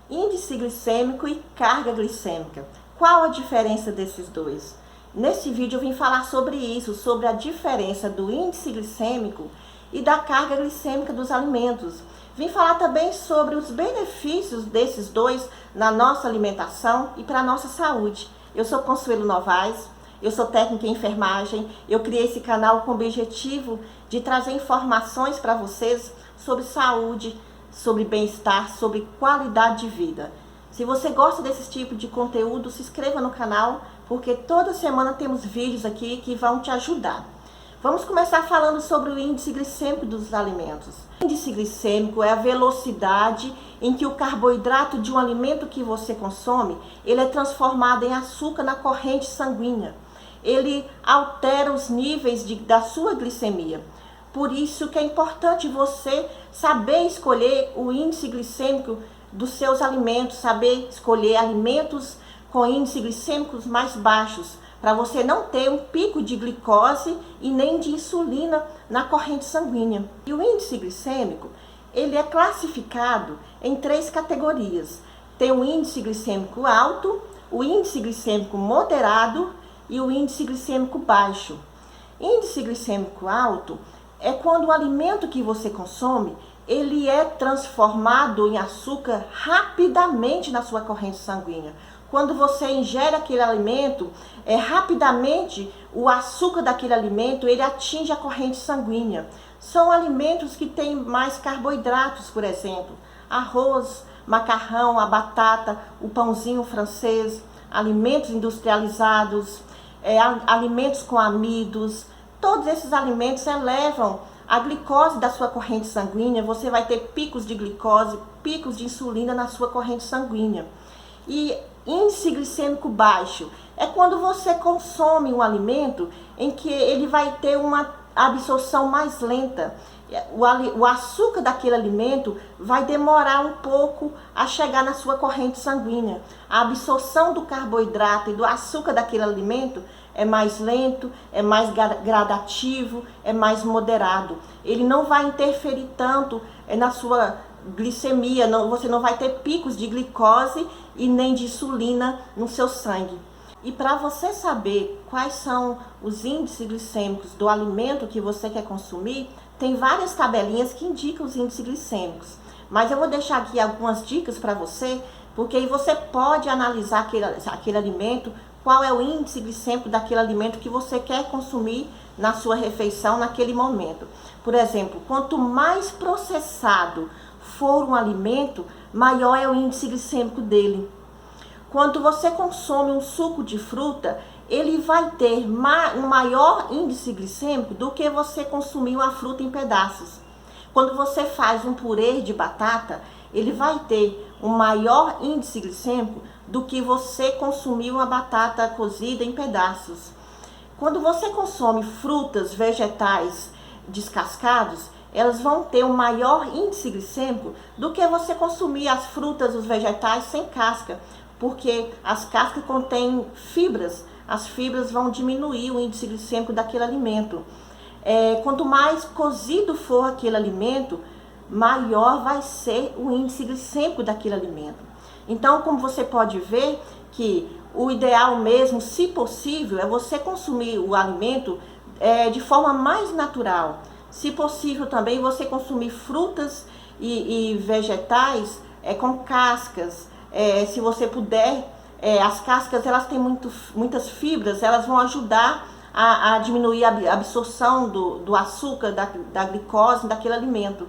índice glicêmico e carga glicêmica. Qual a diferença desses dois? Nesse vídeo eu vim falar sobre isso, sobre a diferença do índice glicêmico e da carga glicêmica dos alimentos. Vim falar também sobre os benefícios desses dois na nossa alimentação e para a nossa saúde. Eu sou Consuelo Novaes, eu sou técnica em enfermagem, eu criei esse canal com o objetivo de trazer informações para vocês sobre saúde, sobre bem-estar, sobre qualidade de vida. Se você gosta desse tipo de conteúdo, se inscreva no canal, porque toda semana temos vídeos aqui que vão te ajudar. Vamos começar falando sobre o índice glicêmico dos alimentos. O índice glicêmico é a velocidade em que o carboidrato de um alimento que você consome, ele é transformado em açúcar na corrente sanguínea. Ele altera os níveis da sua glicemia. Por isso que é importante você saber escolher o índice glicêmico dos seus alimentos, saber escolher alimentos com índices glicêmicos mais baixos, para você não ter um pico de glicose e nem de insulina na corrente sanguínea. E o índice glicêmico, ele é classificado em 3 categorias. Tem o índice glicêmico alto, o índice glicêmico moderado e o índice glicêmico baixo. Índice glicêmico alto é quando o alimento que você consome, ele é transformado em açúcar rapidamente na sua corrente sanguínea. Quando você ingere aquele alimento, rapidamente o açúcar daquele alimento, ele atinge a corrente sanguínea. São alimentos que têm mais carboidratos, por exemplo, arroz, macarrão, a batata, o pãozinho francês, alimentos industrializados, alimentos com amidos. Todos esses alimentos elevam a glicose da sua corrente sanguínea. Você vai ter picos de glicose, picos de insulina na sua corrente sanguínea. E índice glicêmico baixo é quando você consome um alimento em que ele vai ter uma absorção mais lenta. O açúcar daquele alimento vai demorar um pouco a chegar na sua corrente sanguínea. A absorção do carboidrato e do açúcar daquele alimento é mais lento, é mais gradativo, é mais moderado. Ele não vai interferir tanto na sua glicemia, você não vai ter picos de glicose e nem de insulina no seu sangue. E para você saber quais são os índices glicêmicos do alimento que você quer consumir, tem várias tabelinhas que indicam os índices glicêmicos. Mas eu vou deixar aqui algumas dicas para você, porque aí você pode analisar aquele alimento, qual é o índice glicêmico daquele alimento que você quer consumir na sua refeição naquele momento. Por exemplo, quanto mais processado for um alimento, maior é o índice glicêmico dele. Quando você consome um suco de fruta, ele vai ter um maior índice glicêmico do que você consumir uma fruta em pedaços. Quando você faz um purê de batata, ele vai ter um maior índice glicêmico do que você consumir uma batata cozida em pedaços. Quando você consome frutas, vegetais descascados, elas vão ter um maior índice glicêmico do que você consumir as frutas, os vegetais sem casca, porque as cascas contêm fibras, as fibras vão diminuir o índice glicêmico daquele alimento. Quanto mais cozido for aquele alimento, maior vai ser o índice glicêmico daquele alimento. Então, como você pode ver, que o ideal mesmo, se possível, é você consumir o alimento de forma mais natural. Se possível também você consumir frutas e vegetais com cascas. Se você puder, as cascas elas têm muitas fibras, elas vão ajudar a diminuir a absorção do açúcar, da glicose daquele alimento.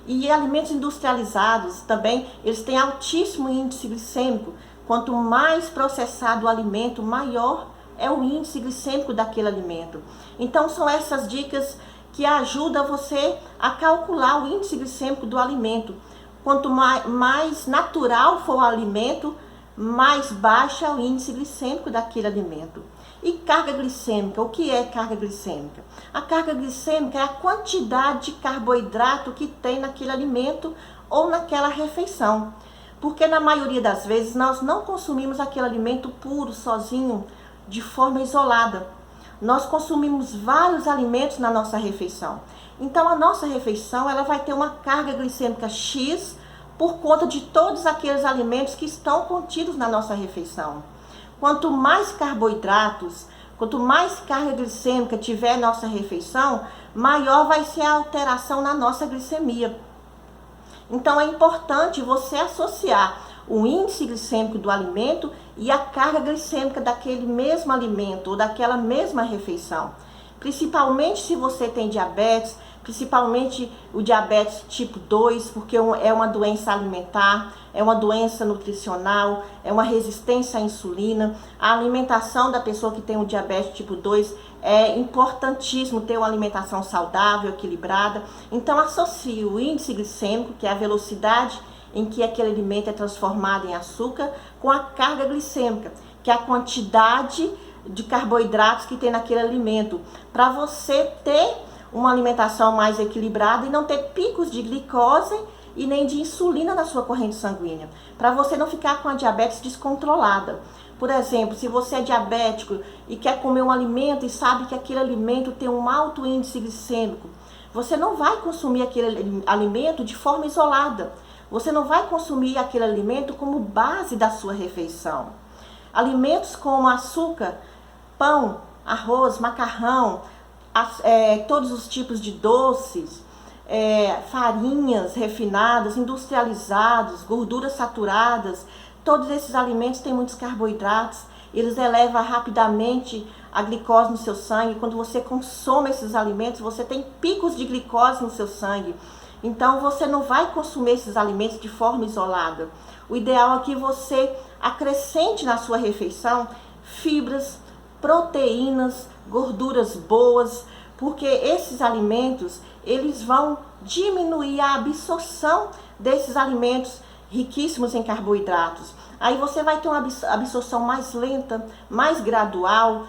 E alimentos industrializados também, eles têm altíssimo índice glicêmico. Quanto mais processado o alimento, maior é o índice glicêmico daquele alimento. Então são essas dicas que ajudam você a calcular o índice glicêmico do alimento. Quanto mais natural for o alimento, mais baixo é o índice glicêmico daquele alimento. E carga glicêmica, o que é carga glicêmica? A carga glicêmica é a quantidade de carboidrato que tem naquele alimento ou naquela refeição. Porque na maioria das vezes nós não consumimos aquele alimento puro, sozinho, de forma isolada. Nós consumimos vários alimentos na nossa refeição. Então a nossa refeição ela vai ter uma carga glicêmica X por conta de todos aqueles alimentos que estão contidos na nossa refeição. Quanto mais carboidratos, quanto mais carga glicêmica tiver nossa refeição, maior vai ser a alteração na nossa glicemia. Então é importante você associar o índice glicêmico do alimento e a carga glicêmica daquele mesmo alimento ou daquela mesma refeição. Principalmente se você tem diabetes, principalmente o diabetes tipo 2, porque é uma doença alimentar, é uma doença nutricional, é uma resistência à insulina. A alimentação da pessoa que tem o diabetes tipo 2 é importantíssimo ter uma alimentação saudável, equilibrada. Então associe o índice glicêmico, que é a velocidade em que aquele alimento é transformado em açúcar, com a carga glicêmica, que é a quantidade de carboidratos que tem naquele alimento, para você ter uma alimentação mais equilibrada e não ter picos de glicose e nem de insulina na sua corrente sanguínea, para você não ficar com a diabetes descontrolada. Por exemplo, se você é diabético e quer comer um alimento e sabe que aquele alimento tem um alto índice glicêmico, você não vai consumir aquele alimento de forma isolada. Você não vai consumir aquele alimento como base da sua refeição. Alimentos como açúcar, pão, arroz, macarrão, todos os tipos de doces, farinhas refinadas, industrializados, gorduras saturadas, todos esses alimentos têm muitos carboidratos, eles elevam rapidamente a glicose no seu sangue. Quando você consome esses alimentos, você tem picos de glicose no seu sangue. Então você não vai consumir esses alimentos de forma isolada. O ideal é que você acrescente na sua refeição fibras, proteínas, gorduras boas, porque esses alimentos, eles vão diminuir a absorção desses alimentos riquíssimos em carboidratos. Aí você vai ter uma absorção mais lenta, mais gradual,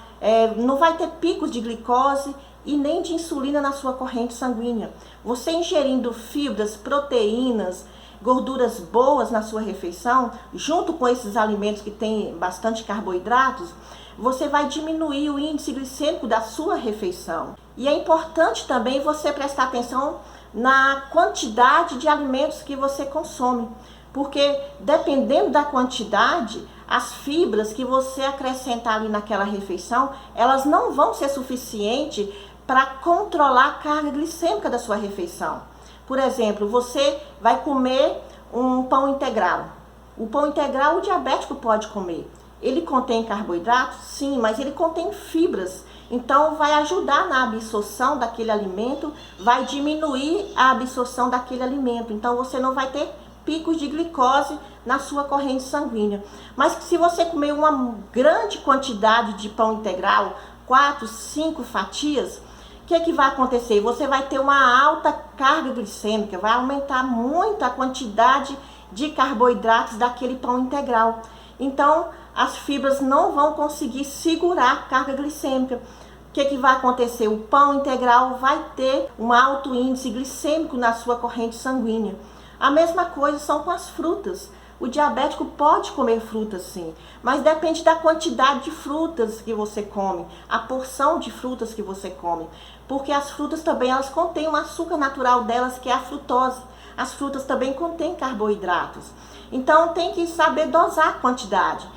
não vai ter picos de glicose e nem de insulina na sua corrente sanguínea. Você ingerindo fibras, proteínas, gorduras boas na sua refeição, junto com esses alimentos que têm bastante carboidratos, você vai diminuir o índice glicêmico da sua refeição. E é importante também você prestar atenção na quantidade de alimentos que você consome, porque dependendo da quantidade, as fibras que você acrescentar ali naquela refeição, elas não vão ser suficientes para controlar a carga glicêmica da sua refeição. Por exemplo, você vai comer um pão integral. O pão integral o diabético pode comer. Ele contém carboidratos? Sim, mas ele contém fibras. Então vai ajudar na absorção daquele alimento, vai diminuir a absorção daquele alimento. Então você não vai ter picos de glicose na sua corrente sanguínea. Mas se você comer uma grande quantidade de pão integral, 4, 5 fatias, o que vai acontecer? Você vai ter uma alta carga glicêmica, vai aumentar muito a quantidade de carboidratos daquele pão integral. Então, as fibras não vão conseguir segurar a carga glicêmica. O que vai acontecer? O pão integral vai ter um alto índice glicêmico na sua corrente sanguínea. A mesma coisa são com as frutas. O diabético pode comer frutas sim, mas depende da quantidade de frutas que você come, a porção de frutas que você come. Porque as frutas também, elas contêm um açúcar natural delas, que é a frutose. As frutas também contêm carboidratos. Então tem que saber dosar a quantidade.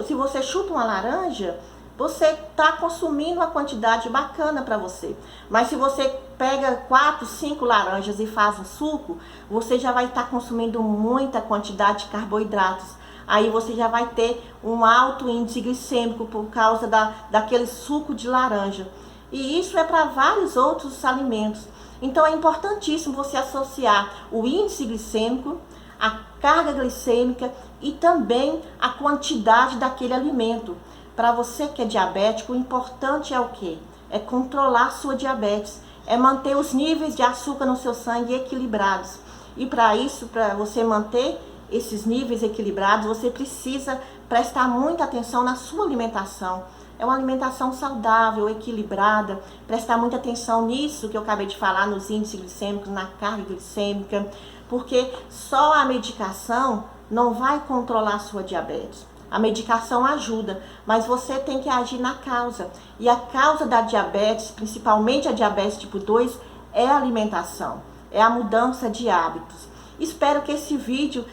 Se você chupa uma laranja, você está consumindo uma quantidade bacana para você. Mas se você pega 4, 5 laranjas e faz um suco, você já vai estar consumindo muita quantidade de carboidratos. Aí você já vai ter um alto índice glicêmico por causa daquele suco de laranja. E isso é para vários outros alimentos. Então é importantíssimo você associar o índice glicêmico, a carga glicêmica e também a quantidade daquele alimento. Para você que é diabético, o importante é o quê? É controlar a sua diabetes, é manter os níveis de açúcar no seu sangue equilibrados. E para isso, para você manter esses níveis equilibrados, você precisa prestar muita atenção na sua alimentação. É uma alimentação saudável, equilibrada, prestar muita atenção nisso que eu acabei de falar, nos índices glicêmicos, na carga glicêmica, porque só a medicação não vai controlar a sua diabetes. A medicação ajuda, mas você tem que agir na causa. E a causa da diabetes, principalmente a diabetes tipo 2, é a alimentação, é a mudança de hábitos. Espero que esse vídeo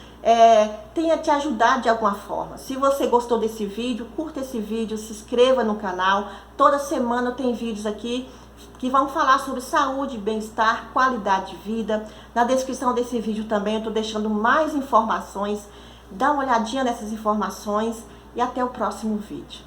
tenha te ajudado de alguma forma. Se você gostou desse vídeo, curta esse vídeo, se inscreva no canal. Toda semana tem vídeos aqui que vão falar sobre saúde, bem-estar, qualidade de vida. Na descrição desse vídeo também eu estou deixando mais informações. Dá uma olhadinha nessas informações e até o próximo vídeo.